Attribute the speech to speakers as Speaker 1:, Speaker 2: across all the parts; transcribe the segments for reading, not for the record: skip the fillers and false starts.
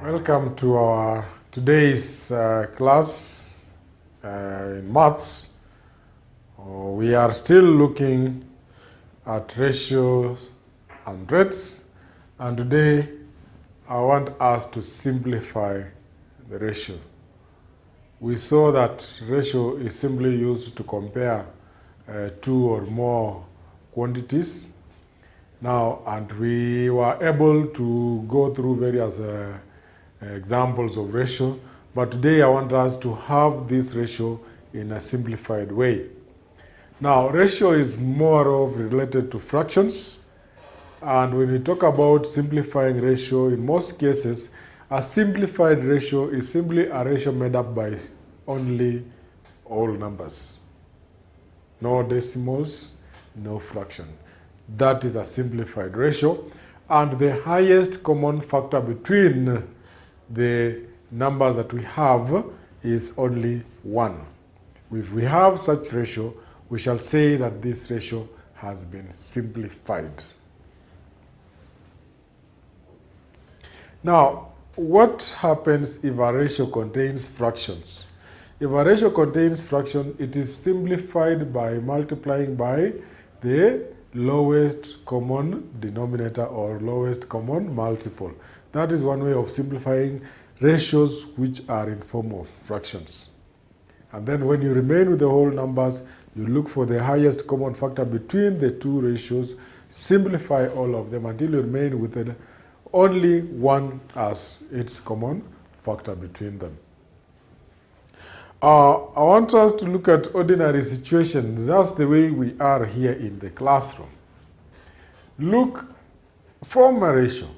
Speaker 1: Welcome to our today's class in maths. We are still looking at ratios and rates, and today I want us to simplify the ratio. We saw that ratio is simply used to compare two or more quantities. Now, and we were able to go through various examples of ratio, but today I want us to have this ratio in a simplified way. Now, ratio is more of related to fractions, and when we talk about simplifying ratio, in most cases, a simplified ratio is simply a ratio made up by only whole numbers. No decimals, no fraction. That is a simplified ratio, and the highest common factor between the numbers that we have is only 1. If we have such ratio, we shall say that this ratio has been simplified. Now, what happens if a ratio contains fractions? If a ratio contains fraction, it is simplified by multiplying by the lowest common denominator or lowest common multiple. That is one way of simplifying ratios which are in form of fractions. And then when you remain with the whole numbers, you look for the highest common factor between the two ratios, simplify all of them until you remain with only 1 as its common factor between them. I want us to look at ordinary situations. That's the way we are here in the classroom. Form a ratio.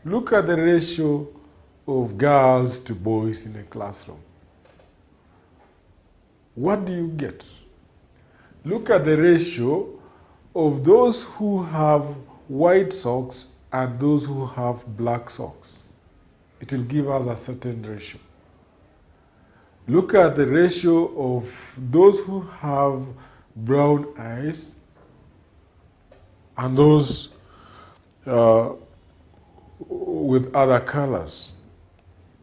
Speaker 1: Look at the ratio of girls to boys in a classroom. What do you get? Look at the ratio of those who have white socks and those who have black socks. It will give us a certain ratio. Look at the ratio of those who have brown eyes and those with other colors,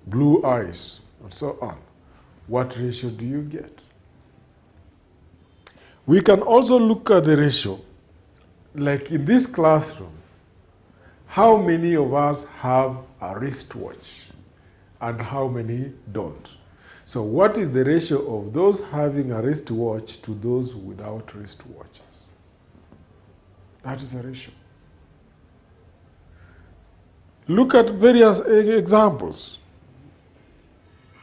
Speaker 1: blue eyes, and so on. What ratio do you get? We can also look at the ratio, like in this classroom, how many of us have a wristwatch and how many don't? So what is the ratio of those having a wristwatch to those without wristwatches? That is a ratio. Look at various examples.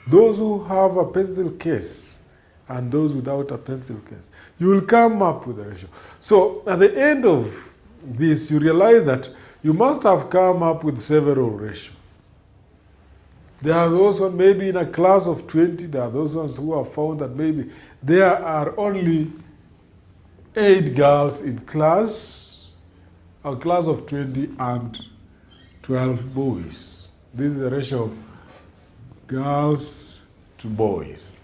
Speaker 1: Those who have a pencil case and those without a pencil case. You will come up with a ratio. So at the end of this, you realize that you must have come up with several ratios. There are those ones, maybe in a class of 20, there are those ones who have found that maybe there are only 8 girls in class, a class of 20, and 12 boys. This is the ratio of girls to boys.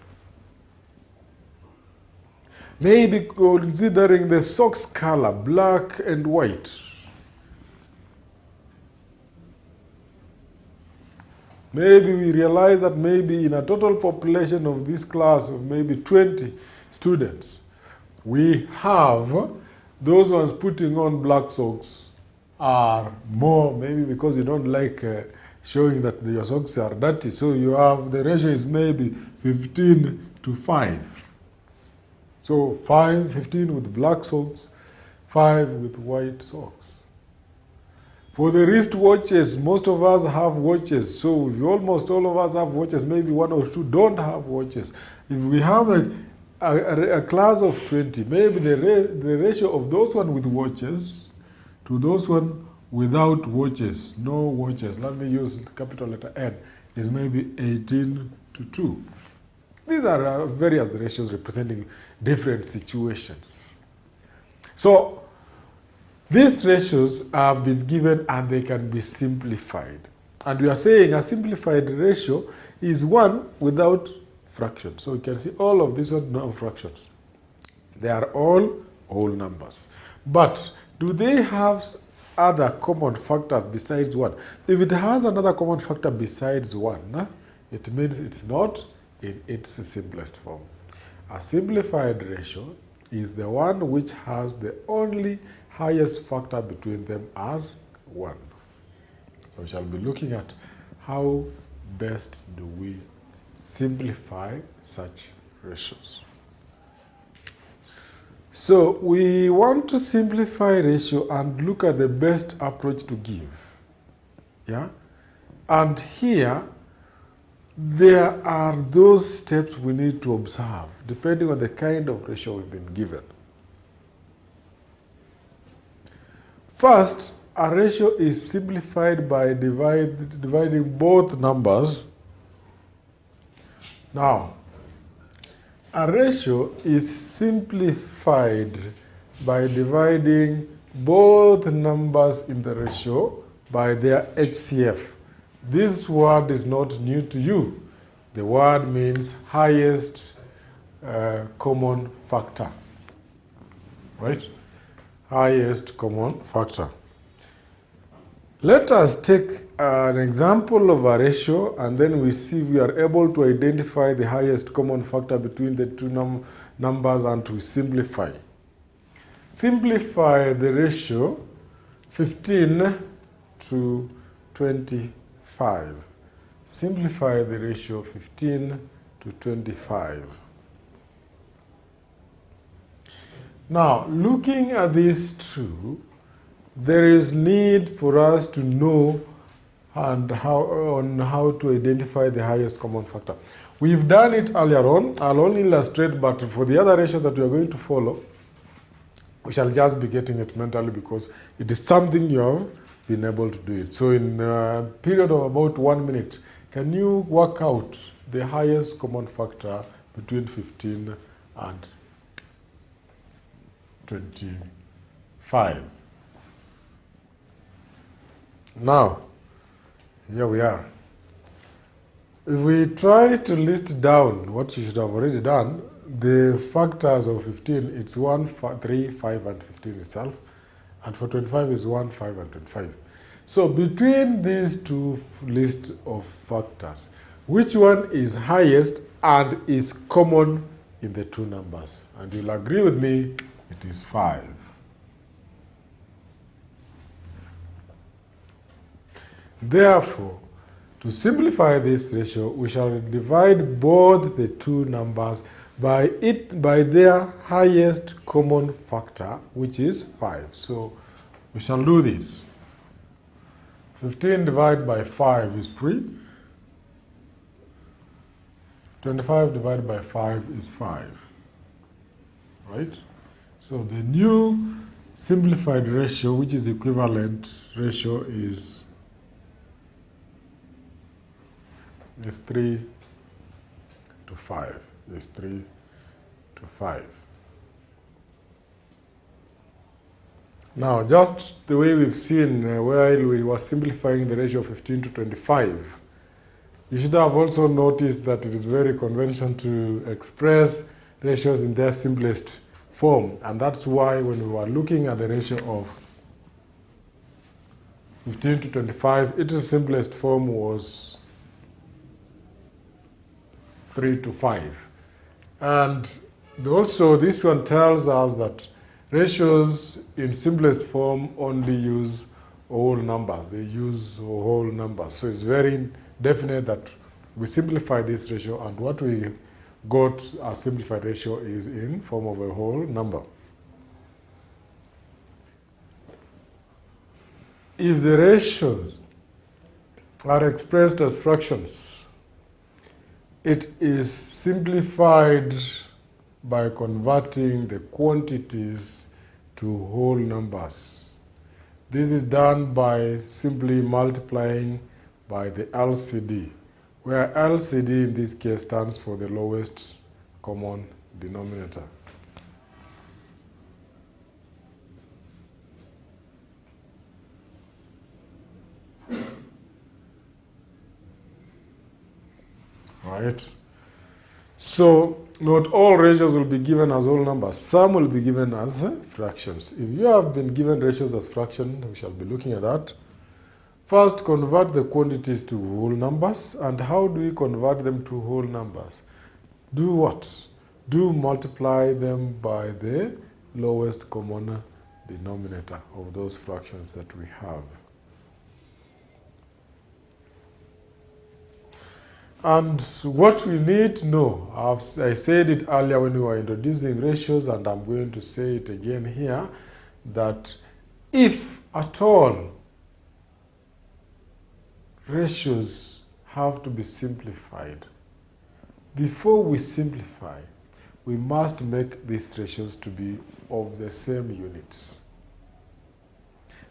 Speaker 1: Maybe considering the socks color, black and white. Maybe we realize that maybe in a total population of this class of maybe 20 students, we have those ones putting on black socks are more, maybe because you don't like showing that your socks are dirty. So you have, the ratio is maybe 15 to 5. So 15 with black socks, 5 with white socks. For the wristwatches, most of us have watches. So almost all of us have watches. Maybe 1 or 2 don't have watches. If we have a class of 20, maybe the ratio of those one with watches to those one without watches, no watches, let me use capital letter N, is maybe 18 to 2. These are various ratios representing different situations. So these ratios have been given and they can be simplified. And we are saying a simplified ratio is one without fractions. So you can see all of these are no fractions. They are all whole numbers. But do they have other common factors besides 1. If it has another common factor besides 1, it means it's not in its simplest form. A simplified ratio is the one which has the only highest factor between them as 1. So we shall be looking at how best do we simplify such ratios. So we want to simplify ratio and look at the best approach to give. Yeah? And here, there are those steps we need to observe depending on the kind of ratio we've been given. First, a ratio is simplified by dividing both numbers. Now, a ratio is simplified by dividing both numbers in the ratio by their HCF. This word is not new to you. The word means highest common factor, right? Highest common factor. Let us take an example of a ratio, and then we see if we are able to identify the highest common factor between the two numbers and to simplify. Simplify the ratio 15 to 25. Simplify the ratio 15 to 25. Now, looking at these two, there is need for us to know how to identify the highest common factor. We've done it earlier on. I'll only illustrate, but for the other ratio that we are going to follow, we shall just be getting it mentally because it is something you have been able to do it. So in a period of about 1 minute, can you work out the highest common factor between 15 and 25? Now, here we are. If we try to list down what you should have already done, the factors of 15, it's 1, 3, 5, and 15 itself. And for 25 is 1, 5, and 25. So between these two lists of factors, which one is highest and is common in the two numbers? And you'll agree with me, it is 5. Therefore, to simplify this ratio, we shall divide both the two numbers by their highest common factor, which is 5. So we shall do this. 15 divided by 5 is 3. 25 divided by 5 is 5. Right? So the new simplified ratio, which is equivalent ratio, is 3 to 5. Is 3 to 5. Now, just the way we've seen while we were simplifying the ratio of 15 to 25, you should have also noticed that it is very conventional to express ratios in their simplest form. And that's why when we were looking at the ratio of 15 to 25, its simplest form was 3 to 5. And also this one tells us that ratios in simplest form only use whole numbers. They use whole numbers. So it's very definite that we simplify this ratio, and what we got as simplified ratio is in form of a whole number. If the ratios are expressed as fractions, it is simplified by converting the quantities to whole numbers. This is done by simply multiplying by the LCD, where LCD in this case stands for the lowest common denominator. Right? So not all ratios will be given as whole numbers. Some will be given as fractions. If you have been given ratios as fractions, we shall be looking at that. First, convert the quantities to whole numbers. And how do we convert them to whole numbers? Do what? Do multiply them by the lowest common denominator of those fractions that we have. And what we need to know, I said it earlier when we were introducing ratios, and I'm going to say it again here, that if at all ratios have to be simplified, before we simplify, we must make these ratios to be of the same units.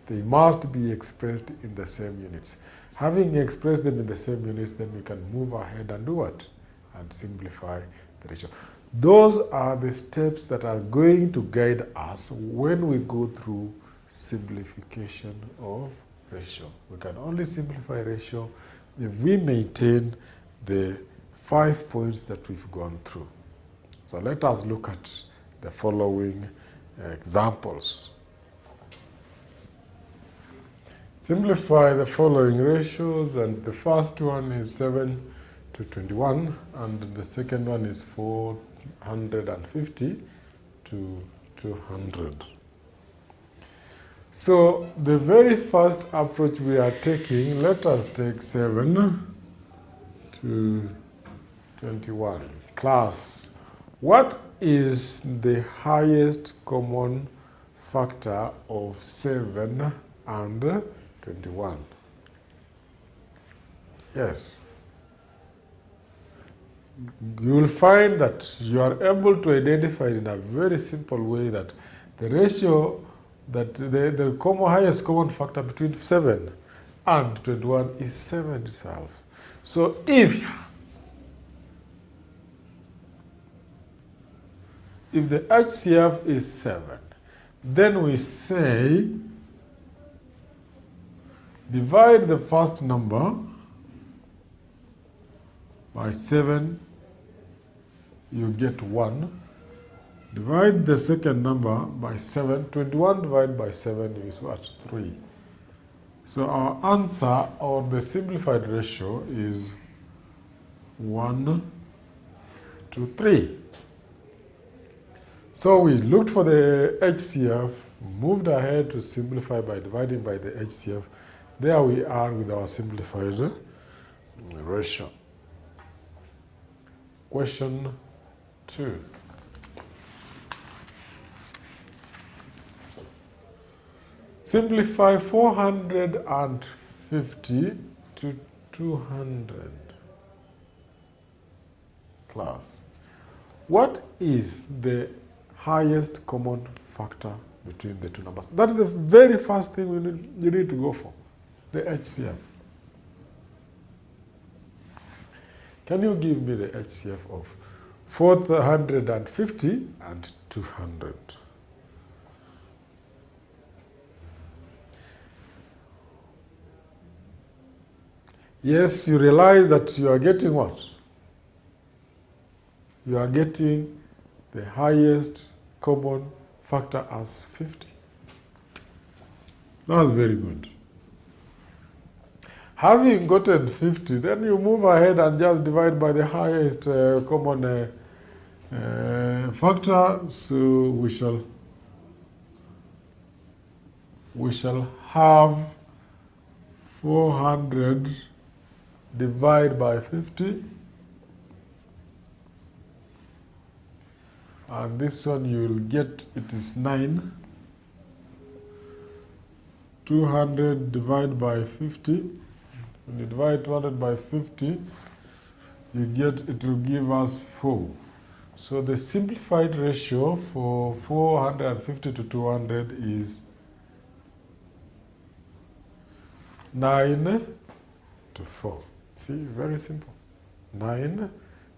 Speaker 1: They must be expressed in the same units. Having expressed them in the same units, then we can move ahead and do what? And simplify the ratio. Those are the steps that are going to guide us when we go through simplification of ratio. We can only simplify ratio if we maintain the 5 points that we've gone through. So let us look at the following examples. Simplify the following ratios, and the first one is 7 to 21, and the second one is 450 to 200. So the very first approach we are taking, let us take 7 to 21. Class, what is the highest common factor of 7 and 21? Yes. You will find that you are able to identify in a very simple way that the ratio, that the highest common factor between 7 and 21 is 7 itself. So if the HCF is 7, then we say divide the first number by 7, you get 1. Divide the second number by 7. 21 divided by 7 is what? 3. So our answer on the simplified ratio is 1 to 3. So we looked for the HCF, moved ahead to simplify by dividing by the HCF. There we are with our simplified ratio. Question 2. Simplify 450 to 200. Class, what is the highest common factor between the two numbers? That's the very first thing you need to go for, the HCF. Can you give me the HCF of 450 and 200? Yes, you realize that you are getting what? You are getting the highest common factor as 50. That's very good. Having gotten 50, then you move ahead and just divide by the highest common factor. So we shall have 400 divided by 50. And this one you will get, it is 9. 200 divided by 50. When you divide 200 by 50, you get, it will give us 4. So the simplified ratio for 450 to 200 is 9 to 4. See, very simple. 9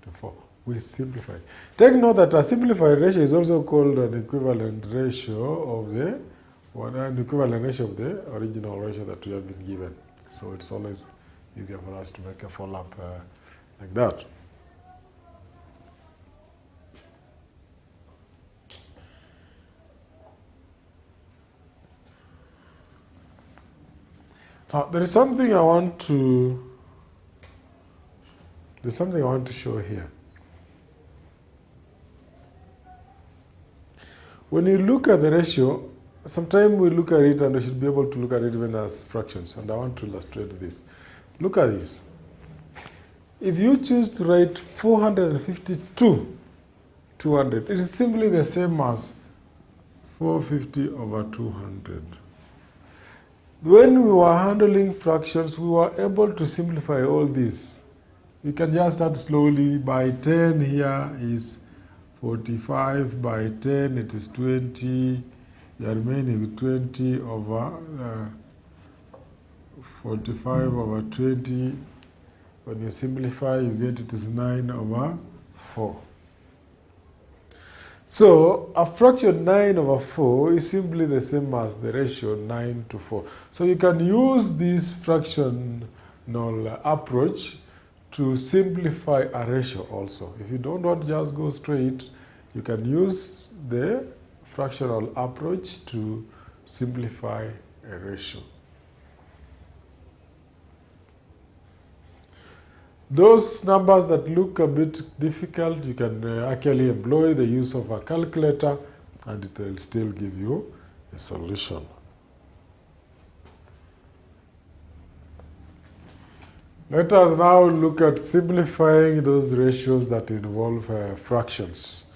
Speaker 1: to 4. We simplify. Take note that a simplified ratio is also called an equivalent ratio of the original ratio that we have been given. So it's always easier for us to make a follow-up like that. There is something I want to show here. When you look at the ratio, sometimes we look at it and we should be able to look at it even as fractions, and I want to illustrate this. Look at this. If you choose to write 452, 200, it is simply the same as 450 over 200. When we were handling fractions, we were able to simplify all this. You can just start slowly. By 10 here is 45. By 10 it is 20. You are remaining with 20 over 45 over 20. When you simplify, you get it is 9 over 4. So a fraction 9 over 4 is simply the same as the ratio 9 to 4. So you can use this fractional approach to simplify a ratio also. If you don't want to just go straight, you can use the fractional approach to simplify a ratio. Those numbers that look a bit difficult, you can actually employ the use of a calculator and it will still give you a solution. Let us now look at simplifying those ratios that involve fractions.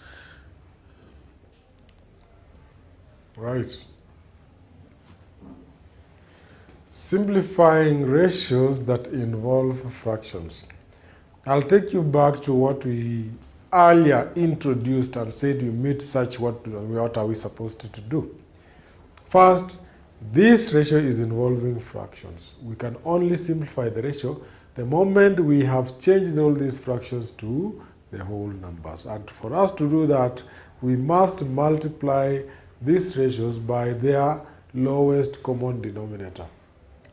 Speaker 1: Right. Simplifying ratios that involve fractions. I'll take you back to what we earlier introduced and said you meet such what are we supposed to do. First, this ratio is involving fractions. We can only simplify the ratio the moment we have changed all these fractions to the whole numbers. And for us to do that, we must multiply these ratios by their lowest common denominator,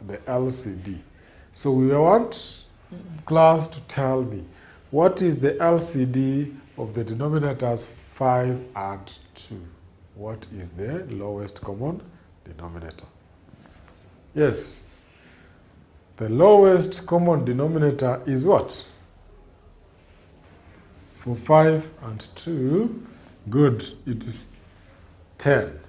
Speaker 1: the LCD. So we want class to tell me what is the LCD of the denominators 5 and 2. What is the lowest common denominator? Yes, the lowest common denominator is what? For 5 and 2, good, it is 10.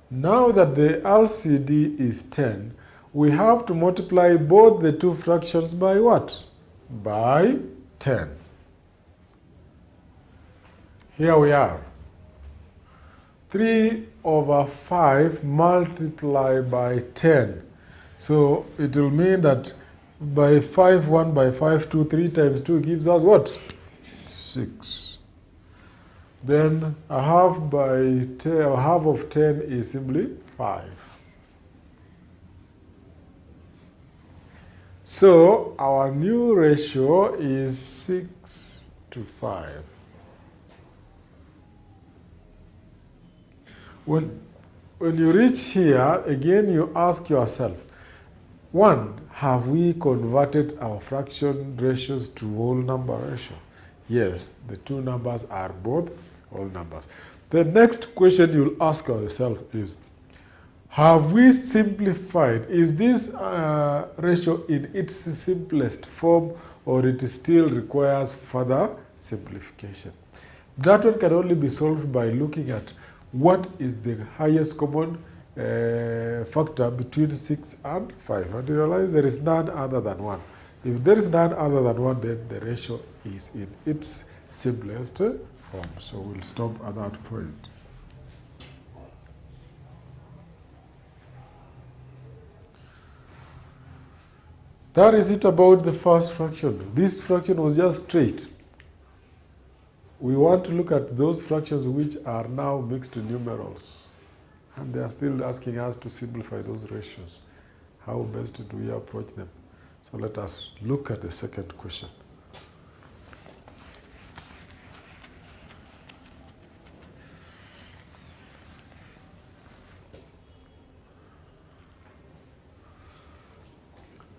Speaker 1: Now that the LCD is 10, we have to multiply both the two fractions by what? By 10. Here we are. 3 over 5 multiplied by 10. So it will mean that by 5, 1 by 5, 2, 3 times 2 gives us what? 6. Then a half by 10, a half of 10 is simply 5. So our new ratio is 6 to 5. When you reach here, again you ask yourself, 1, have we converted our fraction ratios to whole number ratio? Yes, the two numbers are both whole numbers. The next question you'll ask yourself is, have we simplified? Is this ratio in its simplest form, or it still requires further simplification? That one can only be solved by looking at what is the highest common factor between 6 and 5. And you realize there is none other than 1. If there is none other than 1, then the ratio is in its simplest form. So we'll stop at that point. That is it about the first fraction. This fraction was just straight. We want to look at those fractions which are now mixed numerals. And they are still asking us to simplify those ratios. How best do we approach them? So let us look at the second question.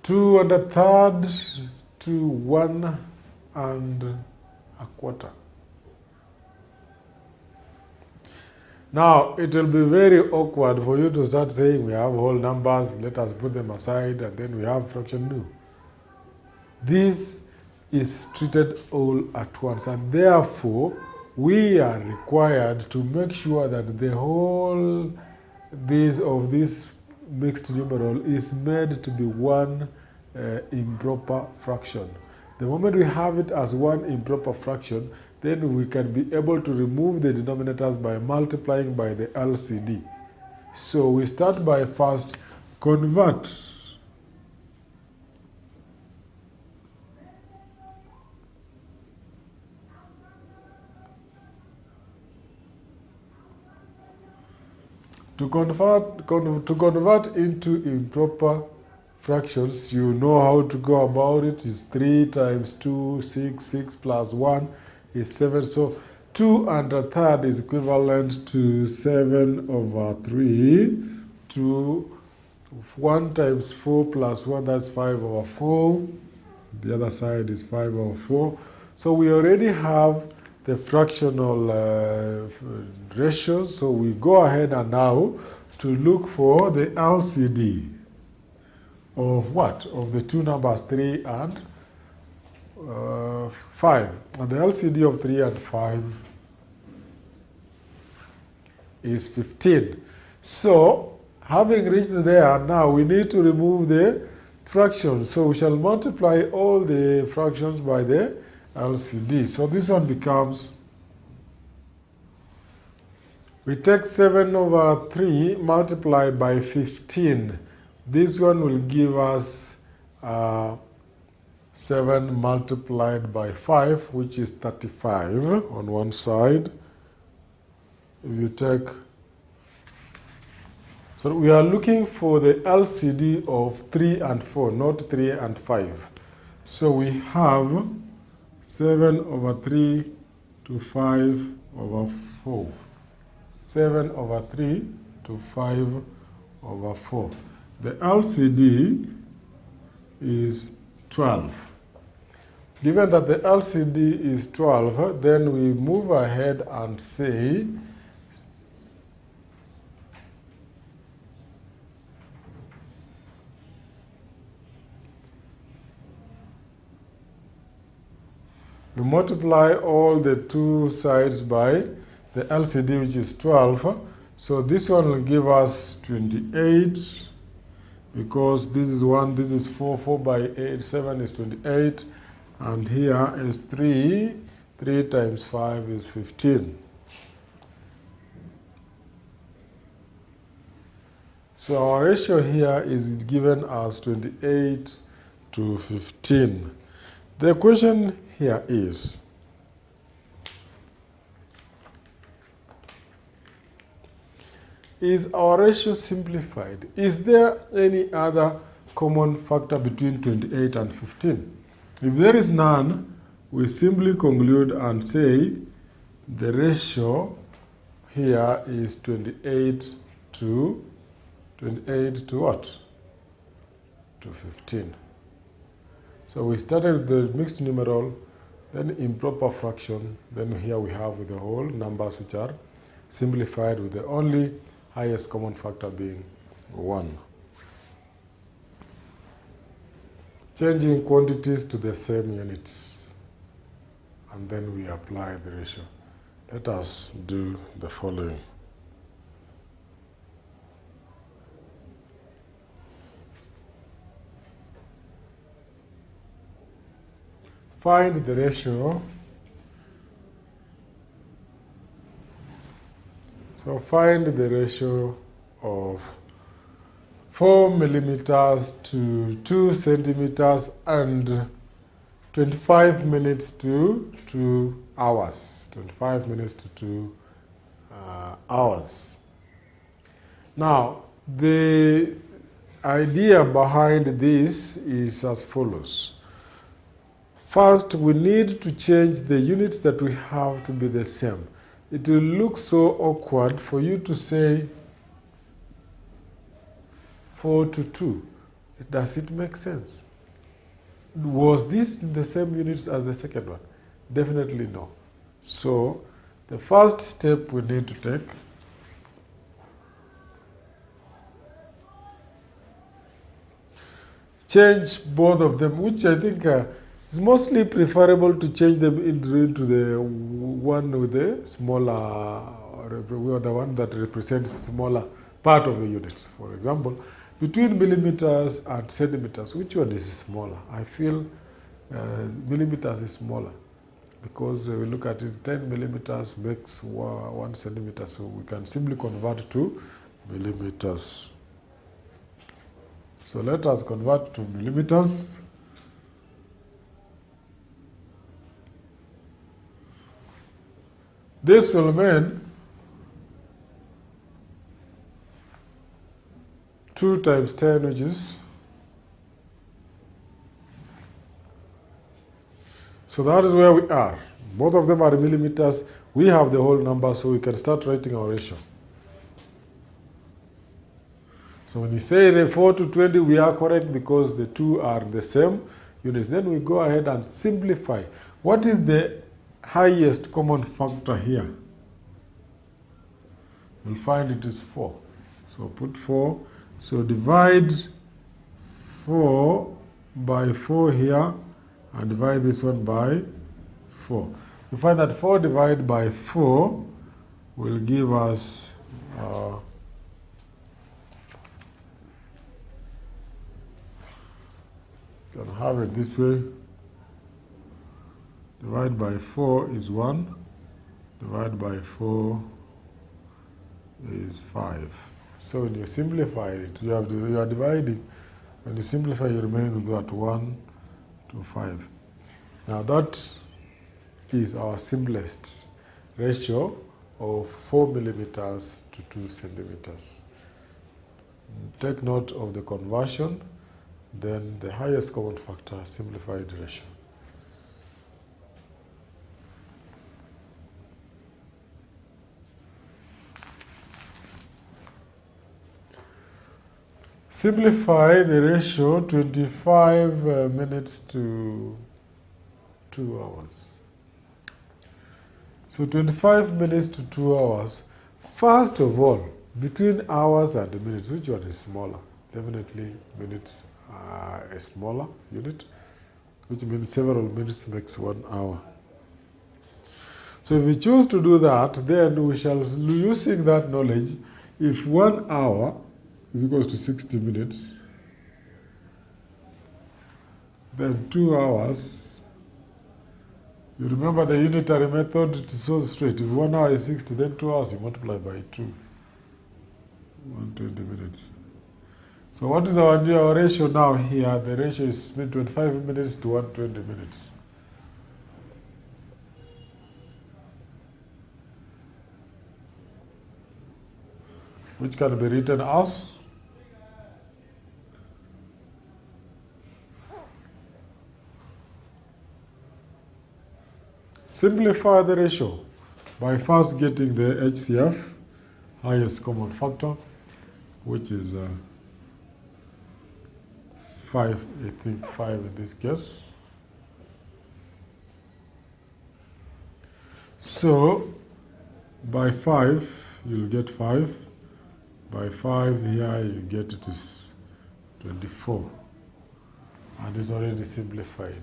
Speaker 1: Two and a third to 1 and a quarter. Now, it will be very awkward for you to start saying we have whole numbers, let us put them aside, and then we have fraction new. This is treated all at once, and therefore, we are required to make sure that the whole of this mixed numeral is made to be one improper fraction. The moment we have it as one improper fraction, then we can be able to remove the denominators by multiplying by the LCD. So we start by first convert to convert into improper fractions. You know how to go about it. It's 3 times 2, 6, 6 plus 1 is 7. So 2 and a third is equivalent to 7 over 3. To 1 times 4 plus 1, that's 5 over 4. The other side is 5 over 4. So we already have the fractional ratios. So we go ahead and now to look for the LCD of what? Of the two numbers 3 and 5. And the LCD of 3 and 5 is 15. So, having reached there, now we need to remove the fractions. So we shall multiply all the fractions by the LCD. So this one becomes, we take 7 over 3 multiplied by 15. This one will give us 7 multiplied by 5, which is 35 on one side. If you take, so we are looking for the LCD of 3 and 4, not 3 and 5. So we have 7 over 3 to 5 over 4. 7 over 3 to 5 over 4. The LCD is 12. Given that the LCD is 12, then we move ahead and say we multiply all the two sides by the LCD, which is 12. So this one will give us 28, because this is 1, this is 4, 4 by 8, 7 is 28, and here is 3, 3 times 5 is 15. So our ratio here is given as 28 to 15. The question here is, is our ratio simplified? Is there any other common factor between 28 and 15? If there is none, we simply conclude and say the ratio here is 28 to what? To 15. So we started with the mixed numeral, then improper fraction, then here we have with the whole numbers which are simplified with the only highest common factor being 1. Changing quantities to the same units, and then we apply the ratio. Let us do the following. Find the ratio. So find the ratio of 4 millimeters to 2 centimeters and 25 minutes to 2 hours. 25 minutes to 2 hours. Now, the idea behind this is as follows. First, we need to change the units that we have to be the same. It will look so awkward for you to say 4 to 2. Does it make sense? Was this in the same units as the second one? Definitely no. So, the first step we need to take change both of them, which I think is mostly preferable to change them into the one with the smaller, or the one that represents smaller part of the units. For example, between millimeters and centimeters, which one is smaller? I feel millimeters is smaller, because we look at it, 10 millimeters makes 1 centimeter, so we can simply convert to millimeters. So let us convert to millimeters. This will mean 2 times 10, which is, so that is where we are. Both of them are millimeters. We have the whole number, so we can start writing our ratio. So when we say the 4 to 20, we are correct because the two are the same units. Then we go ahead and simplify. What is the highest common factor here? You'll find it is 4. So put 4. So divide 4 by 4 here, and divide this one by 4. You find that 4 divided by 4 will give us can have it this way. Divide by 4 is 1. Divide by 4 is 5. So when you simplify it, you are dividing. When you simplify, you remain with that 1 to 5. Now that is our simplest ratio of 4 millimeters to 2 centimeters. Take note of the conversion, then the highest common factor, simplified ratio. Simplify the ratio 25 minutes to 2 hours. So 25 minutes to 2 hours. First of all, between hours and minutes, which one is smaller? Definitely minutes are a smaller unit, which means several minutes makes 1 hour. So if we choose to do that, then we shall, using that knowledge, if 1 hour is equals to 60 minutes, then 2 hours, you remember the unitary method, it is so straight. If 1 hour is 60, then 2 hours you multiply by 2, 120 minutes. So what is our ratio now here? The ratio is 25 minutes to 120 minutes. Which can be written as simplify the ratio by first getting the HCF, highest common factor, which is 5, I think 5 in this case. So by 5, you'll get 5. By 5 here, you get it is 24. And it's already simplified.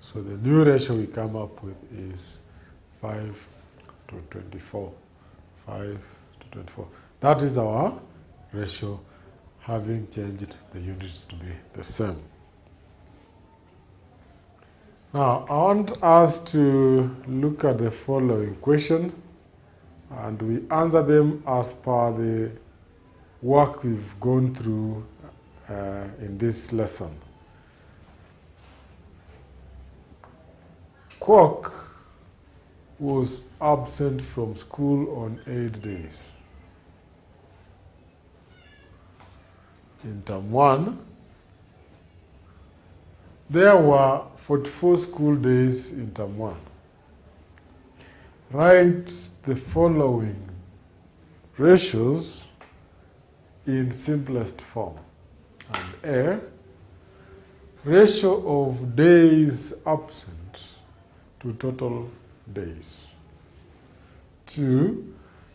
Speaker 1: So the new ratio we come up with is 5 to 24. 5 to 24. That is our ratio, having changed the units to be the same. Now, I want us to look at the following question, and we answer them as per the work we've gone through in this lesson. Kwok was absent from school on 8 days. In term 1, there were 44 school days in term 1. Write the following ratios in simplest form. And A, ratio of days absent to total days. 2,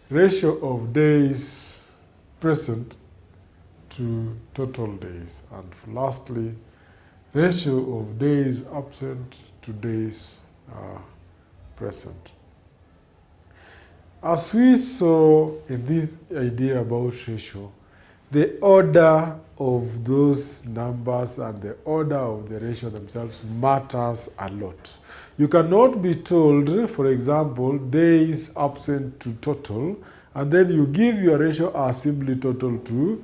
Speaker 1: ratio of days present to to total days. And lastly, ratio of days absent to days present. As we saw in this idea about ratio, the order of those numbers and the order of the ratio themselves matters a lot. You cannot be told, for example, days absent to total, and then you give your ratio as simply total to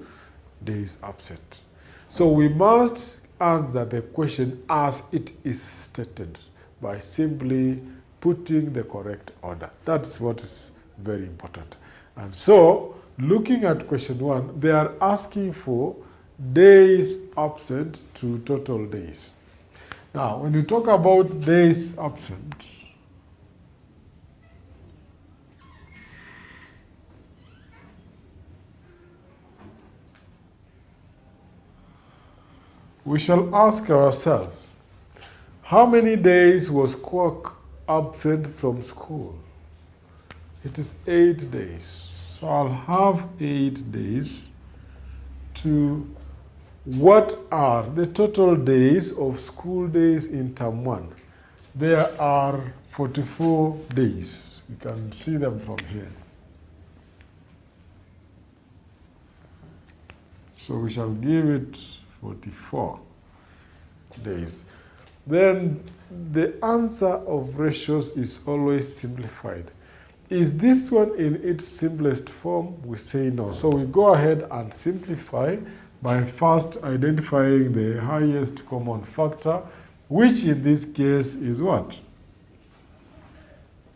Speaker 1: days absent. So we must answer the question as it is stated by simply putting the correct order. That's what is very important. And so, looking at question 1, they are asking for days absent to total days. Now, when you talk about days absent, we shall ask ourselves, how many days was Quark absent from school? It is 8 days. So I'll have 8 days to what are the total days of school days in term 1? There are 44 days. You can see them from here. So we shall give it 44 days. Then the answer of ratios is always simplified. Is this one in its simplest form? We say no. So we go ahead and simplify by first identifying the highest common factor, which in this case is what?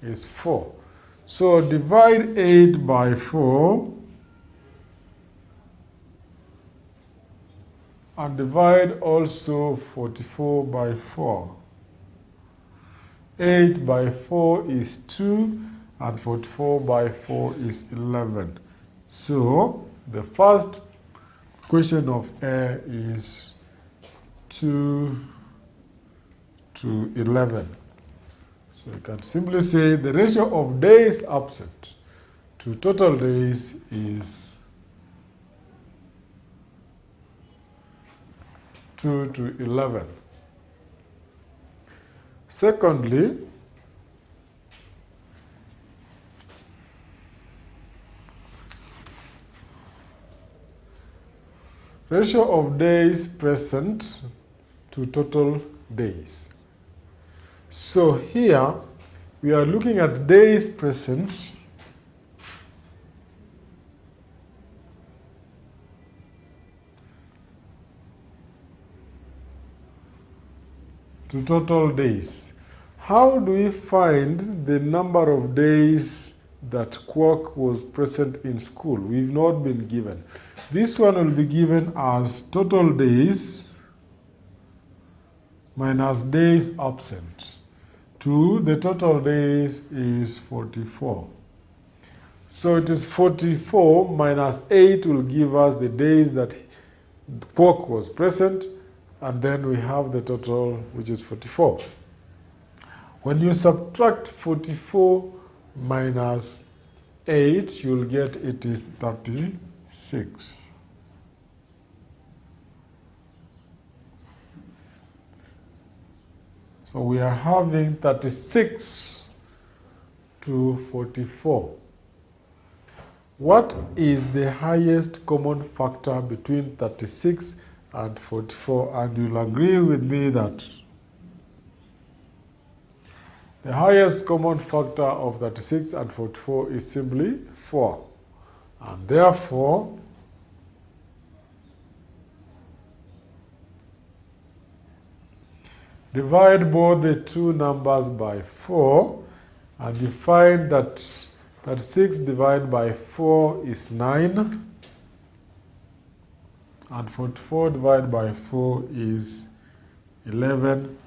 Speaker 1: Is 4. So divide 8 by 4 and divide also 44 by 4. 8 by 4 is 2 and 44 by 4 is 11. So the first question of A is 2 to 11. So you can simply say the ratio of days absent to total days is 2 to 11. Secondly, ratio of days present to total days. So here we are looking at days present to total days. How do we find the number of days that Quark was present in school? We've not been given. This one will be given as total days minus days absent. To the total days is 44. So it is 44 minus 8 will give us the days that Quark was present, and then we have the total, which is 44. When you subtract 44 minus 8, you'll get it is 36. So we are having 36 to 44. What is the highest common factor between 36 and 44? And you'll agree with me that the highest common factor of 36 and 44 is simply 4. And therefore, divide both the two numbers by 4, and you find that 36 divided by 4 is 9, and 44 divided by 4 is 11,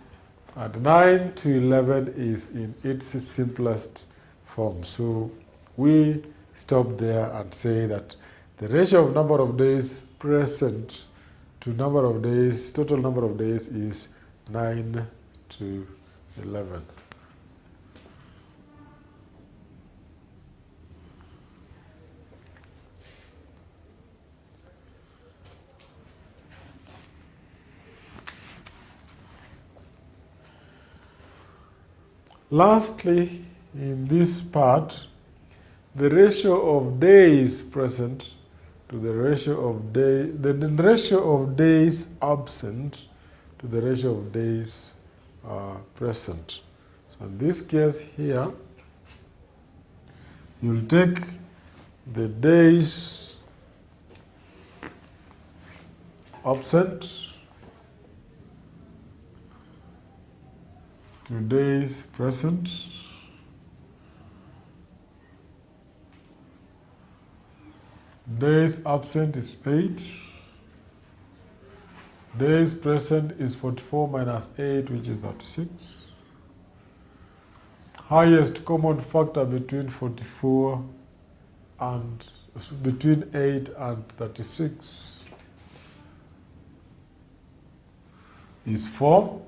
Speaker 1: and 9 to 11 is in its simplest form. So we stop there and say that the ratio of number of days present to number of days, total number of days, is 9 to 11. Lastly, in this part, the ratio of days present to the ratio of the ratio of days absent to the ratio of days present. So in this case here, you'll take the days absent to days present. Days absent is 8. Days present is 44 minus 8, which is 36. Highest common factor between 44 and between 8 and 36 is 4.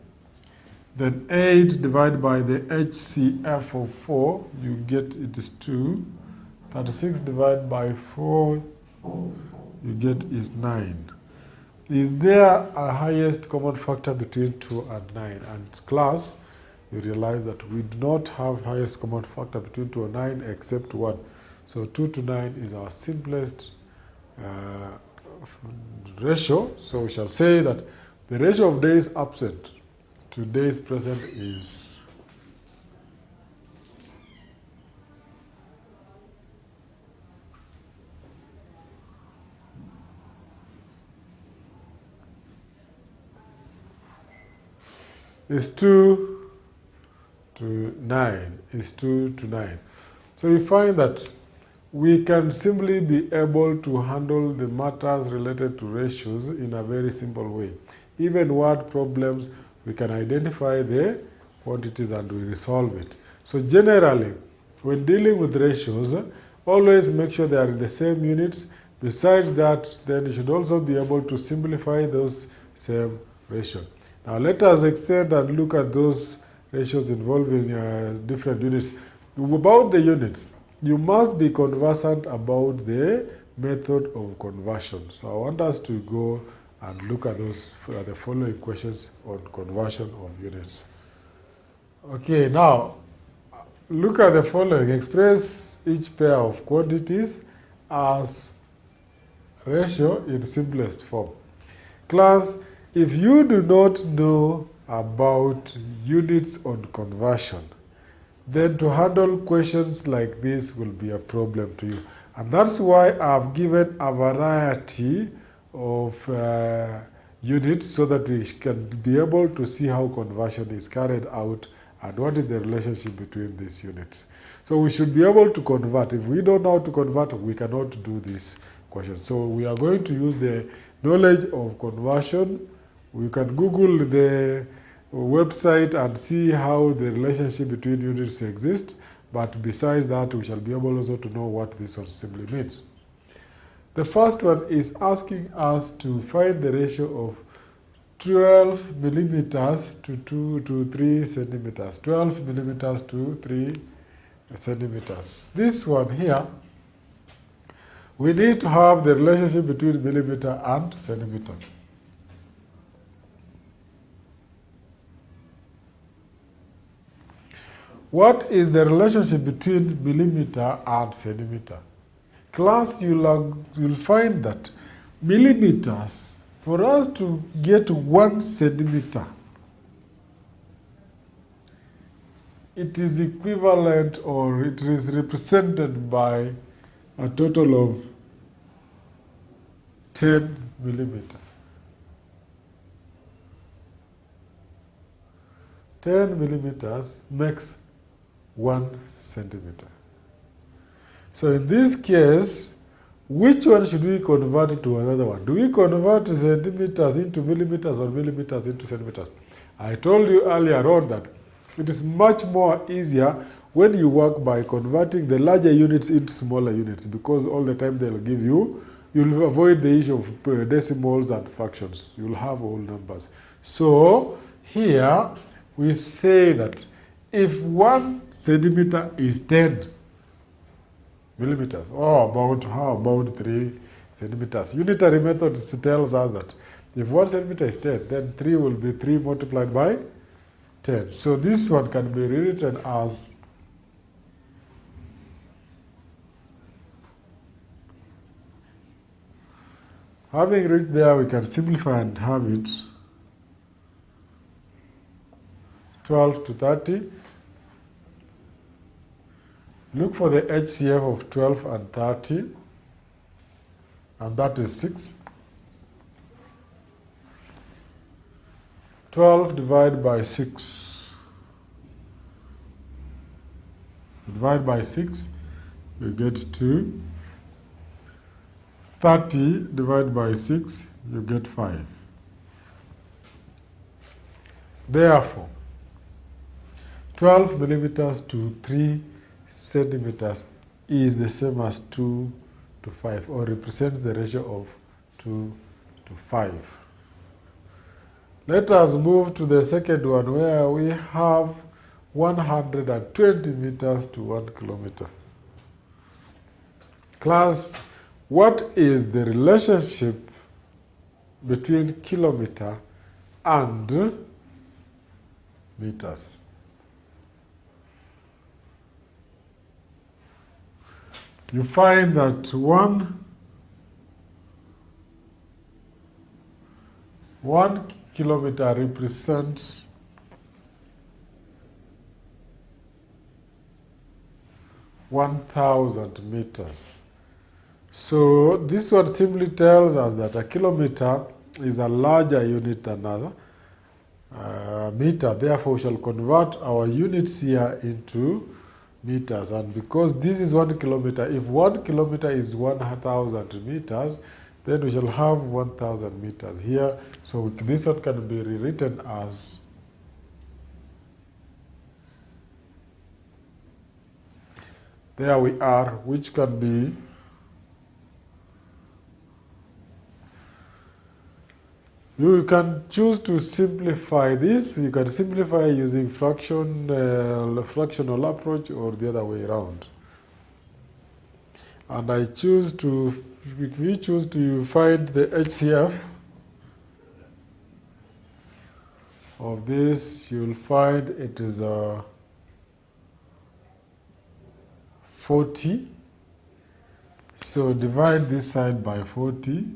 Speaker 1: Then 8 divided by the HCF of 4, you get it is 2. 36 divided by 4, you get is 9. Is there a highest common factor between 2 and 9? And class, you realize that we do not have highest common factor between 2 and 9 except 1. So 2 to 9 is our simplest ratio. So we shall say that the ratio of days absent to days present is is 2 to 9, is 2 to 9. So you find that we can simply be able to handle the matters related to ratios in a very simple way. Even word problems, we can identify the quantities and we resolve it. So generally, when dealing with ratios, always make sure they are in the same units. Besides that, then you should also be able to simplify those same ratios. Now let us extend and look at those ratios involving different units. About the units, you must be conversant about the method of conversion. So I want us to go and look at those the following questions on conversion of units. Okay, now look at the following. Express each pair of quantities as ratio in simplest form. Class, if you do not know about units on conversion, then to handle questions like this will be a problem to you. And that's why I've given a variety of units so that we can be able to see how conversion is carried out and what is the relationship between these units. So we should be able to convert. If we don't know how to convert, we cannot do this question. So we are going to use the knowledge of conversion. We can Google the website and see how the relationship between units exists. But besides that, we shall be able also to know what this one simply means. The first one is asking us to find the ratio of 12 millimeters to 3 centimeters. 12 millimeters to 3 centimeters. This one here, we need to have the relationship between millimeter and centimeter. What is the relationship between millimeter and centimeter? Class, you'll find that millimeters, for us to get 1 centimeter, it is equivalent or it is represented by a total of 10 millimeter. 10 millimeters makes 1 centimeter. So in this case, which one should we convert to another one? Do we convert centimeters into millimeters or millimeters into centimeters? I told you earlier on that it is much more easier when you work by converting the larger units into smaller units, because all the time they'll give you, you'll avoid the issue of decimals and fractions. You'll have whole numbers. So here we say that if 1 centimeter is 10 millimeters, or how about 3 centimeters? Unitary method tells us that if 1 centimeter is 10, then 3 will be 3 multiplied by 10. So this one can be rewritten as having reached there, we can simplify and have it 12 to 30. Look for the HCF of 12 and 30, and that is 6. 12 divided by 6. Divide by 6, you get 2. 30 divided by 6, you get 5. Therefore, 12 millimeters to 3 centimeters is the same as 2 to 5, or represents the ratio of 2 to 5. Let us move to the second one, where we have 120 meters to 1 kilometer. Class, what is the relationship between kilometer and meters? You find that one kilometer represents 1,000 meters. So this one simply tells us that a kilometer is a larger unit than a meter. Therefore, we shall convert our units here into meters. And because this is 1 kilometer, if 1 kilometer is 1,000 meters, then we shall have 1,000 meters here. So this one can be rewritten as there we are, which can be you can choose to simplify this. You can simplify using fractional approach, or the other way around. And if we choose to find the HCF of this, you'll find it is 40. So divide this side by 40.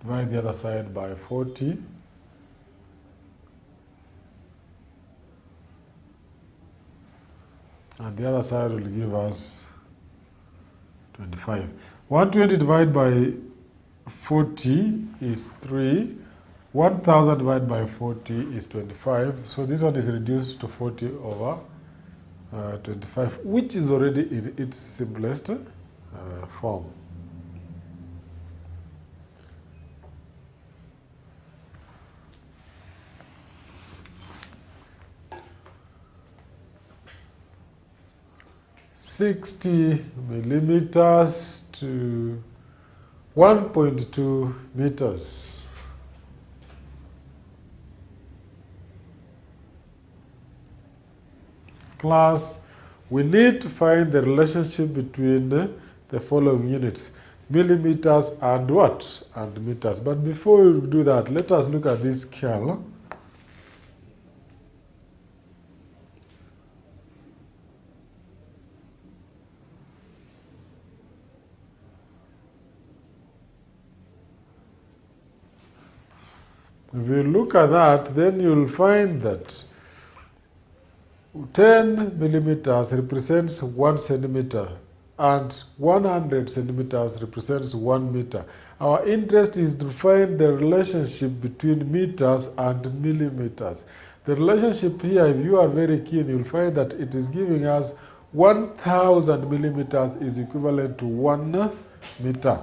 Speaker 1: Divide the other side by 40. And the other side will give us 25. 120 divided by 40 is 3. 1,000 divided by 40 is 25. So this one is reduced to 40 over 25, which is already in its simplest form. $60 millimeters to 1.2 meters. Class, we need to find the relationship between the following units, millimeters and what? And meters. But before we do that, let us look at this scale. If you look at that, then you'll find that 10 millimeters represents 1 centimeter, and 100 centimeters represents 1 meter. Our interest is to find the relationship between meters and millimeters. The relationship here, if you are very keen, you'll find that it is giving us 1,000 millimeters is equivalent to 1 meter.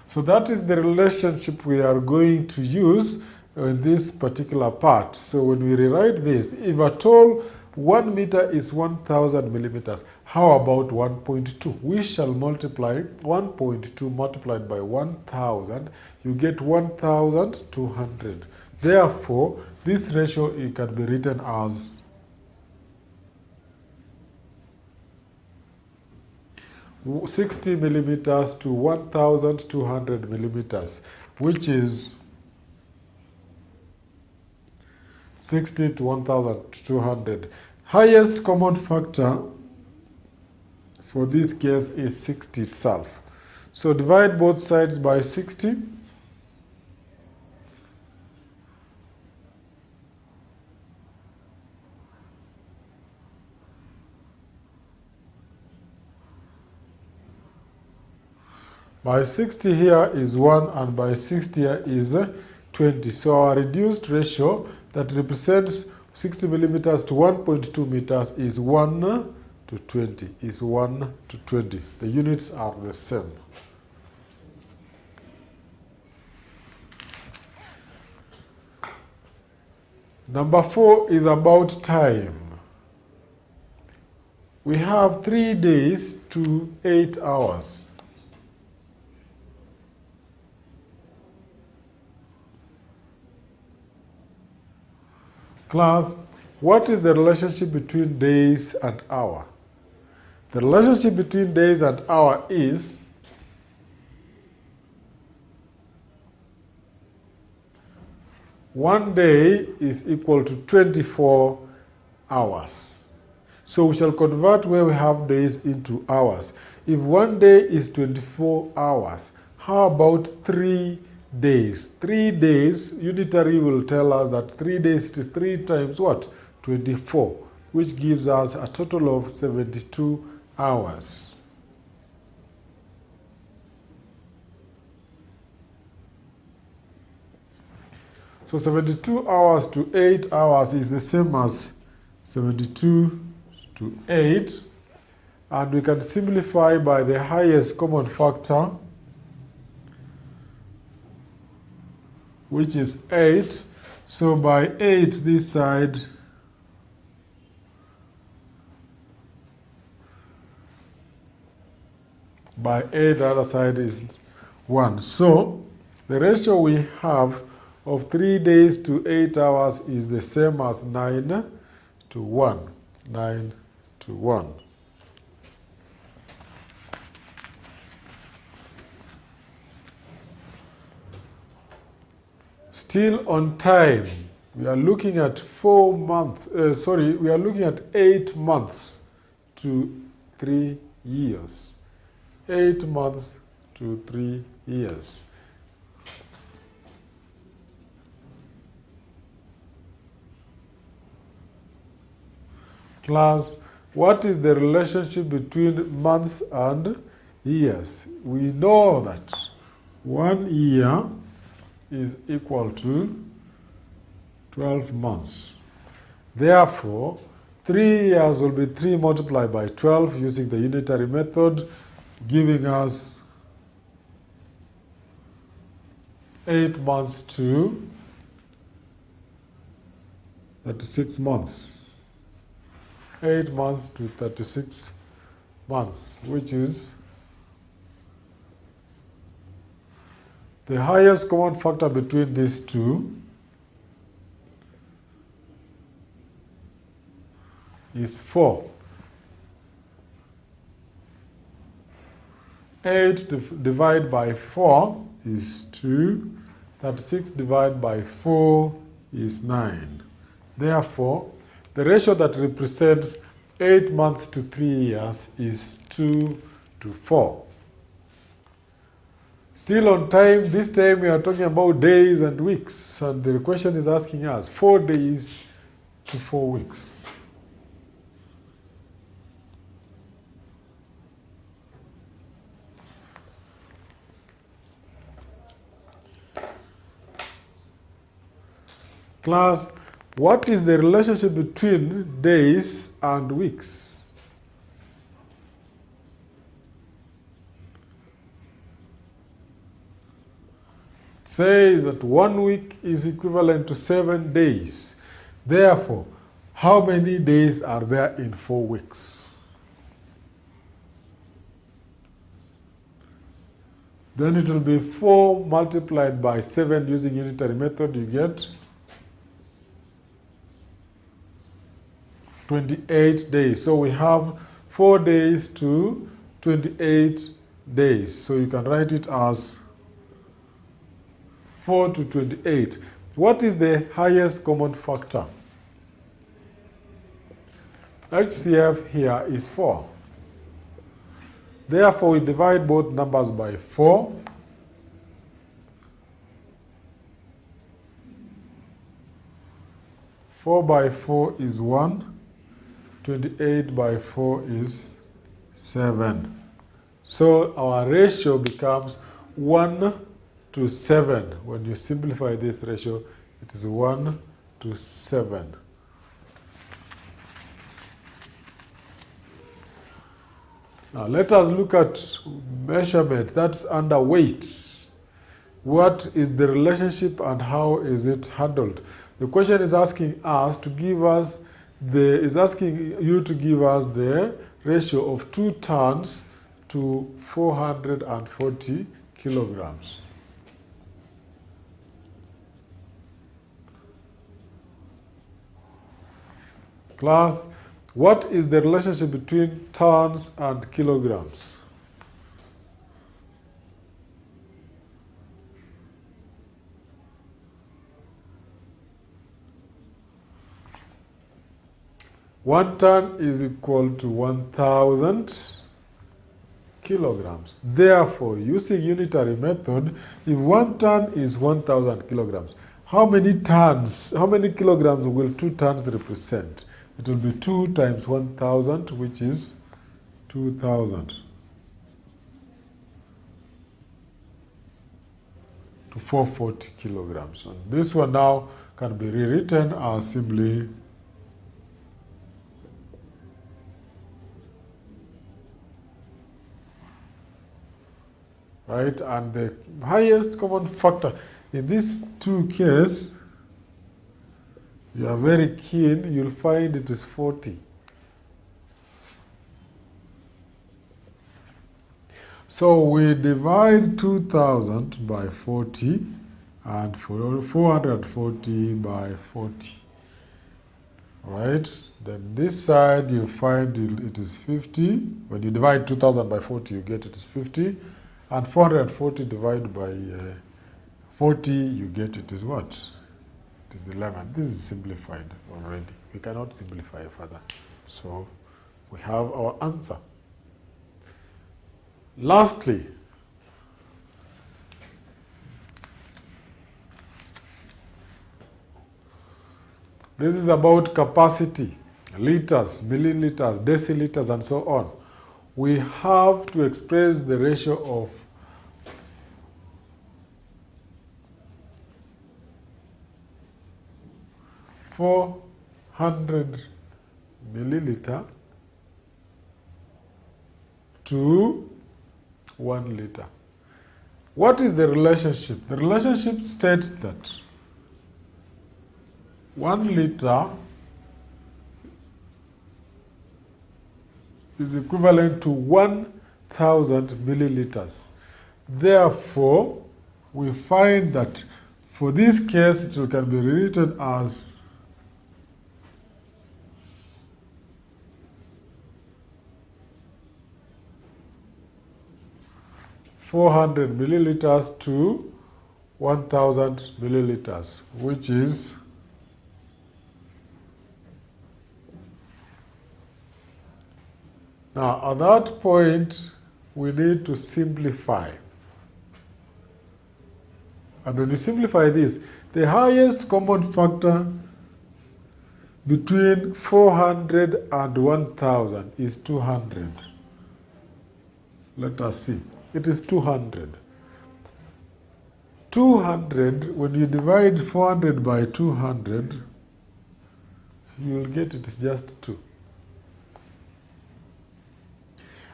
Speaker 1: So that is the relationship we are going to use in this particular part. So when we rewrite this, if at all 1 meter is 1,000 millimeters, how about 1.2? We shall multiply 1.2 multiplied by 1,000. You get 1,200. Therefore, this ratio it can be written as 60 millimeters to 1,200 millimeters, which is 60 to 1,200. Highest common factor for this case is 60 itself. So divide both sides by 60. By 60 here is 1 and by 60 here is 20. So our reduced ratio that represents 60 millimeters to 1.2 meters is 1 to 20. Is 1 to 20. The units are the same. Number 4 is about time. We have 3 days to 8 hours. Class, what is the relationship between days and hour? The relationship between days and hour is one day is equal to 24 hours. So we shall convert where we have days into hours. If one day is 24 hours, how about 3 days? 3 days, unitary will tell us that 3 days, it is 3 times what? 24, which gives us a total of 72 hours. So 72 hours to 8 hours is the same as 72 to 8. And we can simplify by the highest common factor, which is 8. So by 8 this side, by 8 the other side is 1. So the ratio we have of 3 days to 8 hours is the same as 9 to 1. 9 to 1. Still on time, we are looking at 4 months, we are looking at 8 months to 3 years. 8 months to 3 years. Class, what is the relationship between months and years? We know that 1 year is equal to 12 months. Therefore, 3 years will be 3 multiplied by 12 using the unitary method, giving us 8 months to 36 months. 8 months to 36 months, which is the highest common factor between these two is 4. 8 divided by 4 is 2. 36 divided by 4 is 9. Therefore, the ratio that represents 8 months to 3 years is 2 to 4. Still on time, this time we are talking about days and weeks. And the question is asking us 4 days to 4 weeks. Class, what is the relationship between days and weeks? It says that 1 week is equivalent to 7 days. Therefore, how many days are there in 4 weeks? Then it will be 4 multiplied by 7 using unitary method, you get 28 days. So we have 4 days to 28 days. So you can write it as 4 to 28. What is the highest common factor? HCF here is 4. Therefore, we divide both numbers by 4. Four by 4 is 1. 28 by 4 is 7. So our ratio becomes 1 to 7. When you simplify this ratio, it is 1 to 7. Now let us look at measurement. That's under weight. What is the relationship and how is it handled? The question is asking us to give us asking you to give us the ratio of 2 tons to 440 kilograms. Class, what is the relationship between tons and kilograms? One ton is equal to 1,000 kilograms. Therefore, using unitary method, if 1 ton is 1,000 kilograms, how many kilograms will 2 tons represent? It will be 2 times 1,000, which is 2,000. To 440 kilograms. And this one now can be rewritten as simply right, and the highest common factor in these two cases, you are very keen, you'll find it is 40. So we divide 2,000 by 40 and 440 by 40. All right, then this side you find it is 50. When you divide 2,000 by 40, you get it is 50. And 440 divided by 40, you get it is what? It is 11. This is simplified already. We cannot simplify further. So we have our answer. Lastly, this is about capacity, liters, milliliters, deciliters, and so on. We have to express the ratio of (400 milliliter to 1 liter. What is the relationship? The relationship states that 1 liter is equivalent to 1,000 milliliters. Therefore, we find that for this case, it can be rewritten as 400 milliliters to 1,000 milliliters, which is now, at that point, we need to simplify. And when you simplify this, the highest common factor between 400 and 1,000 is 200. Let us see. It is 200. 200, when you divide 400 by 200, you will get it is just 2.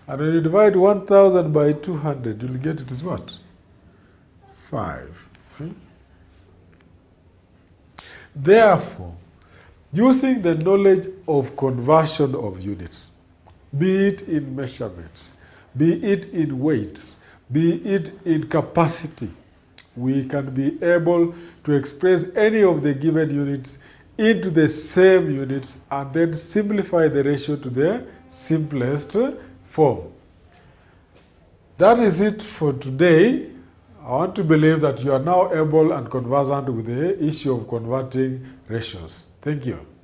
Speaker 1: And when you divide 1,000 by 200, you'll get it is what? 5. See? Therefore, using the knowledge of conversion of units, be it in measurements, be it in weights, be it in capacity, we can be able to express any of the given units into the same units and then simplify the ratio to the simplest form. That is it for today. I want to believe that you are now able and conversant with the issue of converting ratios. Thank you.